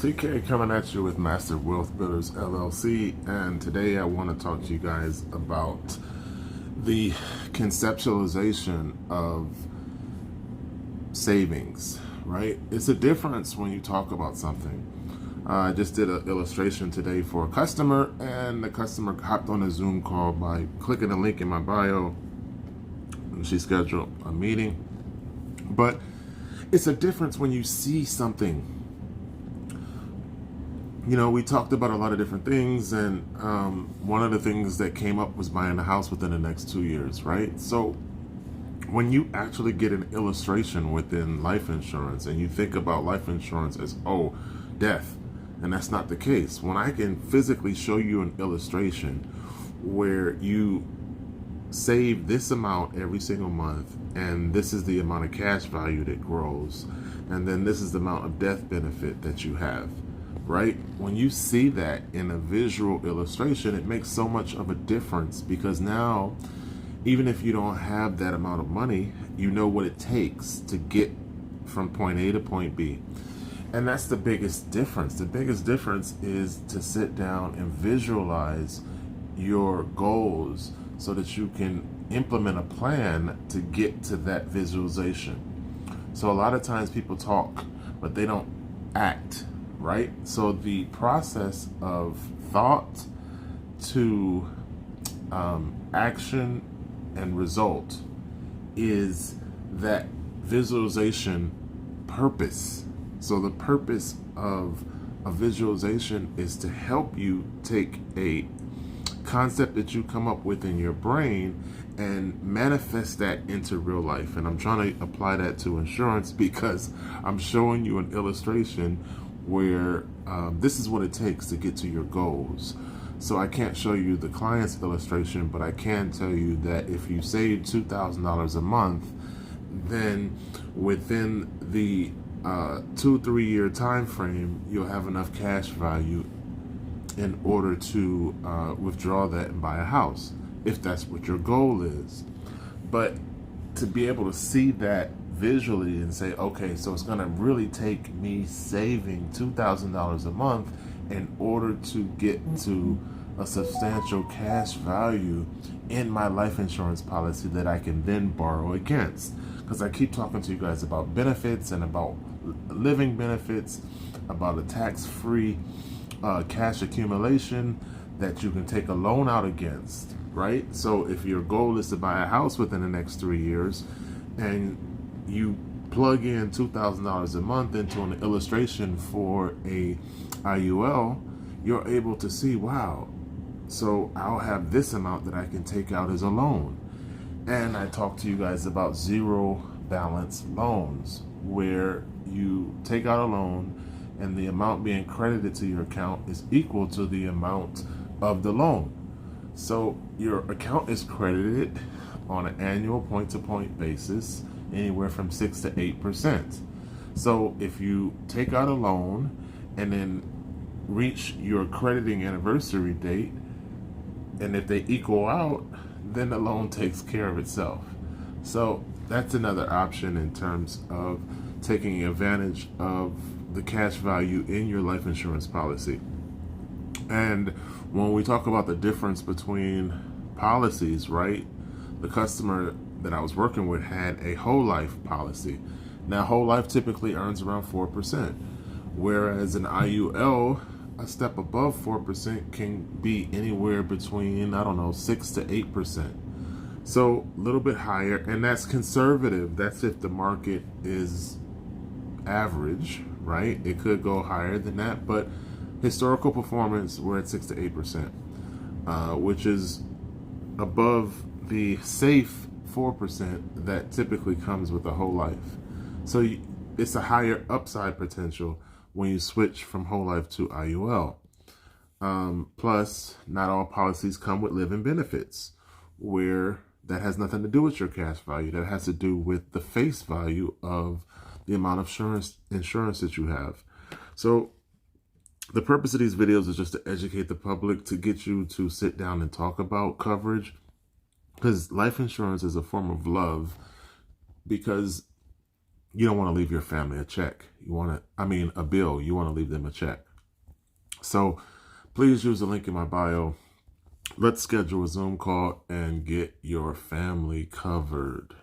TK coming at you with Master Wealth Builders LLC, and today I want to talk to you guys about the conceptualization of savings, right? It's a difference when you talk about something. I just did an illustration today for a customer, and the customer hopped on a Zoom call by clicking the link in my bio, and she scheduled a meeting. But it's a difference when you see something. You know, we talked about a lot of different things, and one of the things that came up was buying a house within the next 2 years, right? So when you actually get an illustration within life insurance and you think about life insurance as, oh, death, and that's not the case. When I can physically show you an illustration where you save this amount every single month, and this is the amount of cash value that grows, and then this is the amount of death benefit that you have, right? When you see that in a visual illustration, it makes so much of a difference, because now, even if you don't have that amount of money, you know what it takes to get from point A to point B. And that's the biggest difference. The biggest difference is to sit down and visualize your goals so that you can implement a plan to get to that visualization. So a lot of times people talk, but they don't act, right? So the process of thought to action and result is that visualization purpose. So the purpose of a visualization is to help you take a concept that you come up with in your brain and manifest that into real life. And I'm trying to apply that to insurance because I'm showing you an illustration where this is what it takes to get to your goals. So I can't show you the client's illustration, but I can tell you that if you save $2,000 a month, then within the 2-3 year time frame, you'll have enough cash value in order to withdraw that and buy a house, if that's what your goal is. But to be able to see that visually and say, okay, so it's going to really take me saving $2,000 a month in order to get to a substantial cash value in my life insurance policy that I can then borrow against. Because I keep talking to you guys about benefits and about living benefits, about a tax-free cash accumulation that you can take a loan out against, right? So if your goal is to buy a house within the next 3 years and you plug in $2,000 a month into an illustration for a IUL, you're able to see, wow, so I'll have this amount that I can take out as a loan. And I talked to you guys about zero balance loans, where you take out a loan and the amount being credited to your account is equal to the amount of the loan. So your account is credited on an annual point-to-point basis, anywhere from 6 to 8%. So if you take out a loan and then reach your crediting anniversary date, and if they equal out, then the loan takes care of itself. So that's another option in terms of taking advantage of the cash value in your life insurance policy. And when we talk about the difference between policies, right? The customer that I was working with had a whole life policy. Now, whole life typically earns around 4%, whereas an IUL, a step above 4%, can be anywhere between, 6 to 8%. So a little bit higher, and that's conservative. That's if the market is average, right? It could go higher than that, but historical performance, we're at 6 to 8%, which is above the safe 4% that typically comes with a whole life. So it's a higher upside potential when you switch from whole life to IUL. Plus, not all policies come with living benefits, where that has nothing to do with your cash value. That has to do with the face value of the amount of insurance that you have. So the purpose of these videos is just to educate the public, to get you to sit down and talk about coverage, because life insurance is a form of love, because you don't want to leave your family a check. A bill. You want to leave them a check. So please use the link in my bio. Let's schedule a Zoom call and get your family covered.